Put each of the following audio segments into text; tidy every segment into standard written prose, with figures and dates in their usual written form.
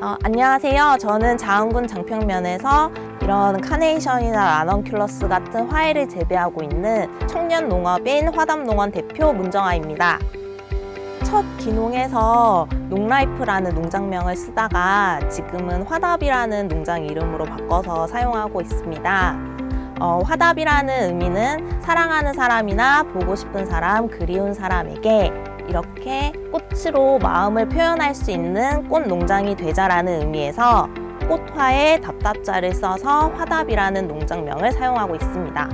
안녕하세요. 저는 자운군 장평면에서 이런 카네이션이나 라넌큘러스 같은 화훼를 재배하고 있는 청년 농업인 화담농원 대표 문정아입니다. 첫 귀농에서 농라이프라는 농장명을 쓰다가 지금은 화답이라는 농장 이름으로 바꿔서 사용하고 있습니다. 화답이라는 의미는 사랑하는 사람이나 보고 싶은 사람, 그리운 사람에게 이렇게 꽃으로 마음을 표현할 수 있는 꽃 농장이 되자라는 의미에서 꽃화에 답답자를 써서 화답이라는 농장명을 사용하고 있습니다.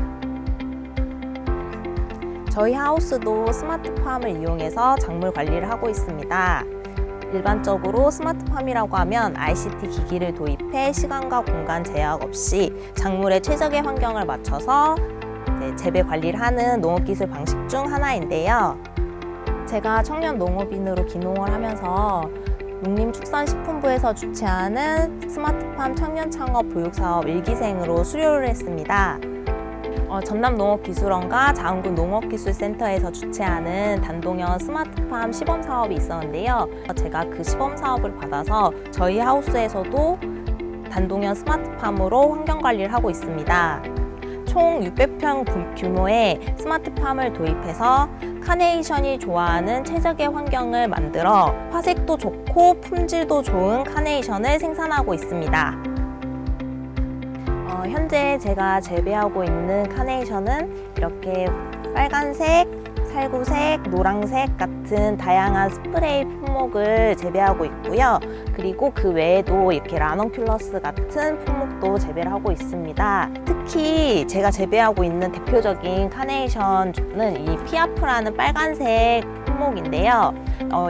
저희 하우스도 스마트팜을 이용해서 작물 관리를 하고 있습니다. 일반적으로 스마트팜이라고 하면 ICT 기기를 도입해 시간과 공간 제약 없이 작물의 최적의 환경을 맞춰서 재배 관리를 하는 농업기술 방식 중 하나인데요. 제가 청년 농업인으로 귀농을 하면서 농림축산식품부에서 주최하는 스마트팜 청년창업 교육사업 1기생으로 수료를 했습니다. 전남농업기술원과 자운군 농업기술센터에서 주최하는 단동형 스마트팜 시범사업이 있었는데요. 제가 그 시범사업을 받아서 저희 하우스에서도 단동형 스마트팜으로 환경관리를 하고 있습니다. 총 600평 규모의 스마트팜을 도입해서 카네이션이 좋아하는 최적의 환경을 만들어 화색도 좋고 품질도 좋은 카네이션을 생산하고 있습니다. 현재 제가 재배하고 있는 카네이션은 이렇게 빨간색, 살구색, 노란색 같은 다양한 스프레이 품목을 재배하고 있고요. 그리고 그 외에도 이렇게 라넌큘러스 같은 품목도 재배를 하고 있습니다. 특히 제가 재배하고 있는 대표적인 카네이션은 이 피아프라는 빨간색 품목인데요.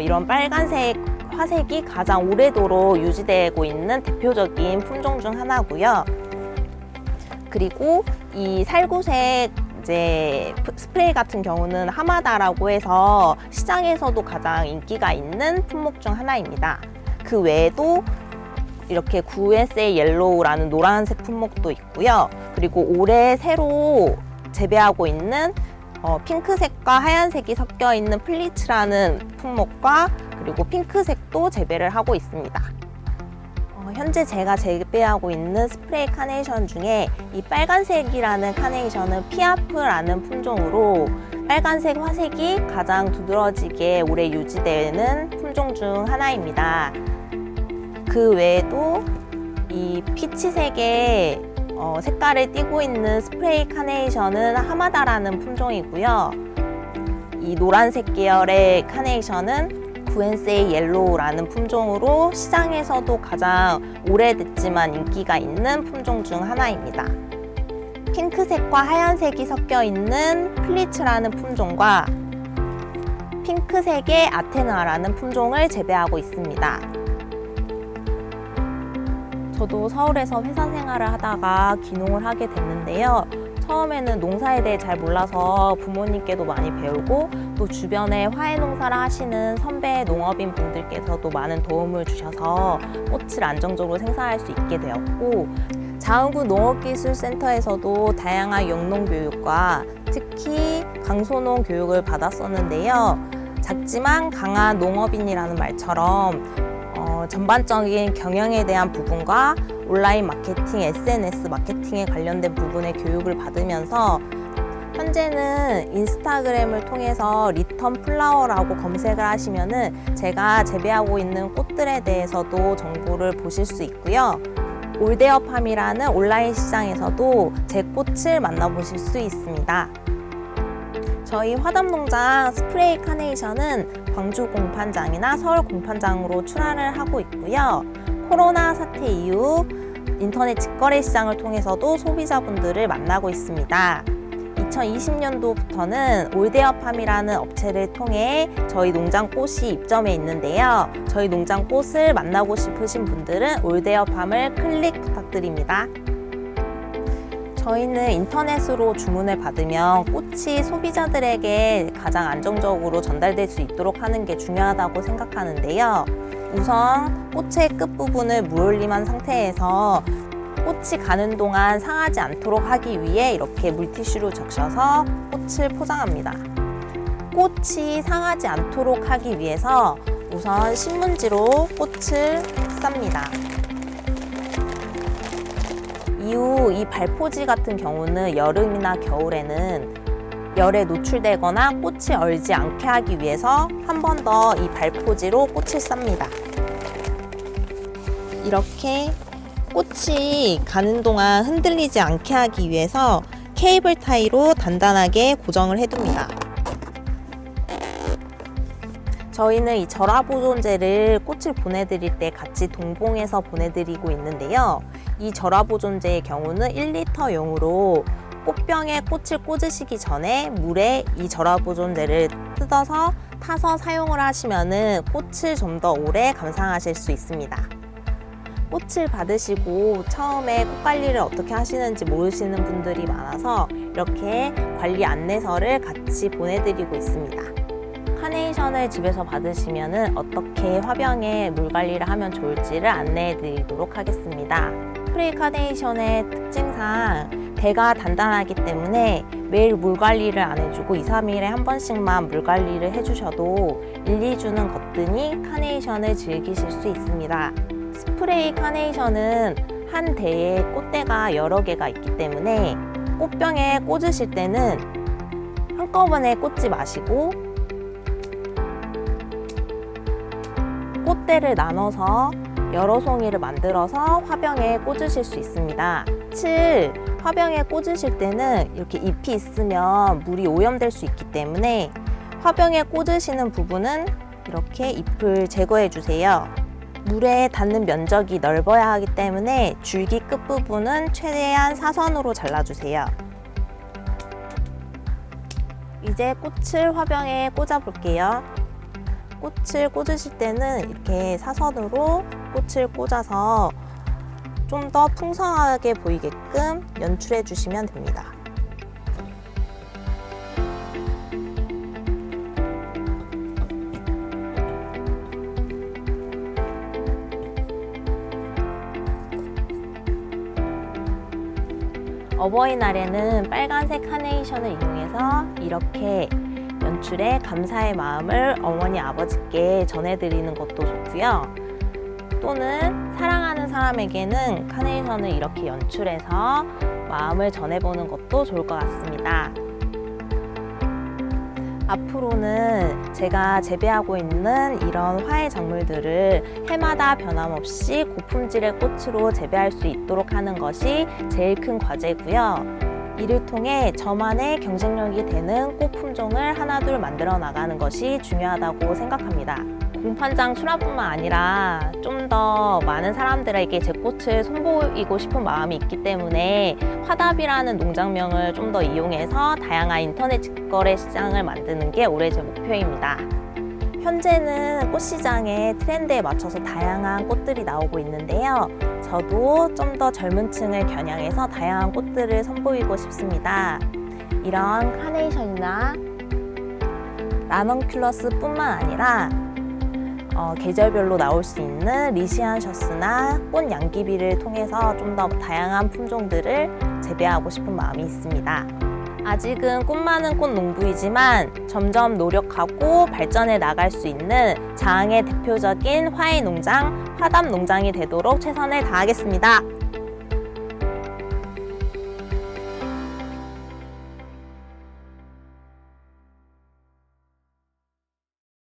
이런 빨간색 화색이 가장 오래도록 유지되고 있는 대표적인 품종 중 하나고요. 그리고 이 살구색 스프레이 같은 경우는 하마다라고 해서 시장에서도 가장 인기가 있는 품목 중 하나입니다. 그 외에도 이렇게 구엔세이 옐로우라는 노란색 품목도 있고요. 그리고 올해 새로 재배하고 있는 핑크색과 하얀색이 섞여 있는 플리츠라는 품목과 그리고 핑크색도 재배를 하고 있습니다. 현재 제가 재배하고 있는 스프레이 카네이션 중에 이 빨간색이라는 카네이션은 피아프라는 품종으로 빨간색 화색이 가장 두드러지게 오래 유지되는 품종 중 하나입니다. 그 외에도 이 피치색의 색깔을 띠고 있는 스프레이 카네이션은 하마다라는 품종이고요. 이 노란색 계열의 카네이션은 구엔세이 옐로우라는 품종으로 시장에서도 가장 오래됐지만 인기가 있는 품종 중 하나입니다. 핑크색과 하얀색이 섞여 있는 플리츠라는 품종과 핑크색의 아테나라는 품종을 재배하고 있습니다. 저도 서울에서 회사 생활을 하다가 귀농을 하게 됐는데요. 처음에는 농사에 대해 잘 몰라서 부모님께도 많이 배우고 또 주변에 화훼 농사를 하시는 선배 농업인 분들께서도 많은 도움을 주셔서 꽃을 안정적으로 생산할 수 있게 되었고, 자운군 농업기술센터에서도 다양한 영농교육과 특히 강소농 교육을 받았었는데요. 작지만 강한 농업인이라는 말처럼 전반적인 경영에 대한 부분과 온라인 마케팅, SNS 마케팅에 관련된 부분의 교육을 받으면서 현재는 인스타그램을 통해서 리턴 플라워라고 검색을 하시면은 제가 재배하고 있는 꽃들에 대해서도 정보를 보실 수 있고요. 올데어팜이라는 온라인 시장에서도 제 꽃을 만나보실 수 있습니다. 저희 화담농장 스프레이 카네이션은 광주 공판장이나 서울 공판장으로 출하를 하고 있고요. 코로나 사태 이후 인터넷 직거래 시장을 통해서도 소비자분들을 만나고 있습니다. 2020년도부터는 올데어팜이라는 업체를 통해 저희 농장 꽃이 입점해 있는데요. 저희 농장 꽃을 만나고 싶으신 분들은 올데어팜을 클릭 부탁드립니다. 저희는 인터넷으로 주문을 받으면 꽃이 소비자들에게 가장 안정적으로 전달될 수 있도록 하는 게 중요하다고 생각하는데요. 우선 꽃의 끝부분을 물올림한 상태에서 꽃이 가는 동안 상하지 않도록 하기 위해 이렇게 물티슈로 적셔서 꽃을 포장합니다. 꽃이 상하지 않도록 하기 위해서 우선 신문지로 꽃을 쌉니다. 이후 이 발포지 같은 경우는 여름이나 겨울에는 열에 노출되거나 꽃이 얼지 않게 하기 위해서 한 번 더 이 발포지로 꽃을 쌉니다. 이렇게 꽃이 가는 동안 흔들리지 않게 하기 위해서 케이블 타이로 단단하게 고정을 해둡니다. 저희는 이 절화보존제를 꽃을 보내드릴 때 같이 동봉해서 보내드리고 있는데요. 이 절화보존제의 경우는 1리터용으로 꽃병에 꽃을 꽂으시기 전에 물에 이 절화보존제를 뜯어서 타서 사용을 하시면 꽃을 좀 더 오래 감상하실 수 있습니다. 꽃을 받으시고 처음에 꽃 관리를 어떻게 하시는지 모르시는 분들이 많아서 이렇게 관리 안내서를 같이 보내드리고 있습니다. 카네이션을 집에서 받으시면 어떻게 화병에 물 관리를 하면 좋을지를 안내해 드리도록 하겠습니다. 스프레이 카네이션의 특징상 대가 단단하기 때문에 매일 물 관리를 안 해주고 2, 3일에 한 번씩만 물 관리를 해주셔도 1, 2주는 거뜬히 카네이션을 즐기실 수 있습니다. 스프레이 카네이션은 한 대에 꽃대가 여러 개가 있기 때문에 꽃병에 꽂으실 때는 한꺼번에 꽂지 마시고 꽃대를 나눠서 여러 송이를 만들어서 화병에 꽂으실 수 있습니다. 꽃을 화병에 꽂으실 때는 이렇게 잎이 있으면 물이 오염될 수 있기 때문에 화병에 꽂으시는 부분은 이렇게 잎을 제거해 주세요. 물에 닿는 면적이 넓어야 하기 때문에 줄기 끝부분은 최대한 사선으로 잘라주세요. 이제 꽃을 화병에 꽂아 볼게요. 꽃을 꽂으실 때는 이렇게 사선으로 꽃을 꽂아서 좀 더 풍성하게 보이게끔 연출해 주시면 됩니다. 어버이날에는 빨간색 카네이션을 이용해서 이렇게 연출에 감사의 마음을 어머니 아버지께 전해드리는 것도 좋고요. 또는 사랑하는 사람에게는 카네이션을 이렇게 연출해서 마음을 전해보는 것도 좋을 것 같습니다. 앞으로는 제가 재배하고 있는 이런 화훼 작물들을 해마다 변함없이 고품질의 꽃으로 재배할 수 있도록 하는 것이 제일 큰 과제고요. 이를 통해 저만의 경쟁력이 되는 꽃 품종을 하나둘 만들어 나가는 것이 중요하다고 생각합니다. 공판장 출하뿐만 아니라 좀 더 많은 사람들에게 제 꽃을 선보이고 싶은 마음이 있기 때문에 화답이라는 농장명을 좀 더 이용해서 다양한 인터넷 직거래 시장을 만드는 게 올해 제 목표입니다. 현재는 꽃시장의 트렌드에 맞춰서 다양한 꽃들이 나오고 있는데요. 저도 좀 더 젊은 층을 겨냥해서 다양한 꽃들을 선보이고 싶습니다. 이런 카네이션이나 라넌큘러스뿐만 아니라 계절별로 나올 수 있는 리시안셔스나 꽃 양귀비를 통해서 좀 더 다양한 품종들을 재배하고 싶은 마음이 있습니다. 아직은 꽃 많은 꽃 농부이지만 점점 노력하고 발전해 나갈 수 있는 장항의 대표적인 화훼 농장, 화답 농장이 되도록 최선을 다하겠습니다.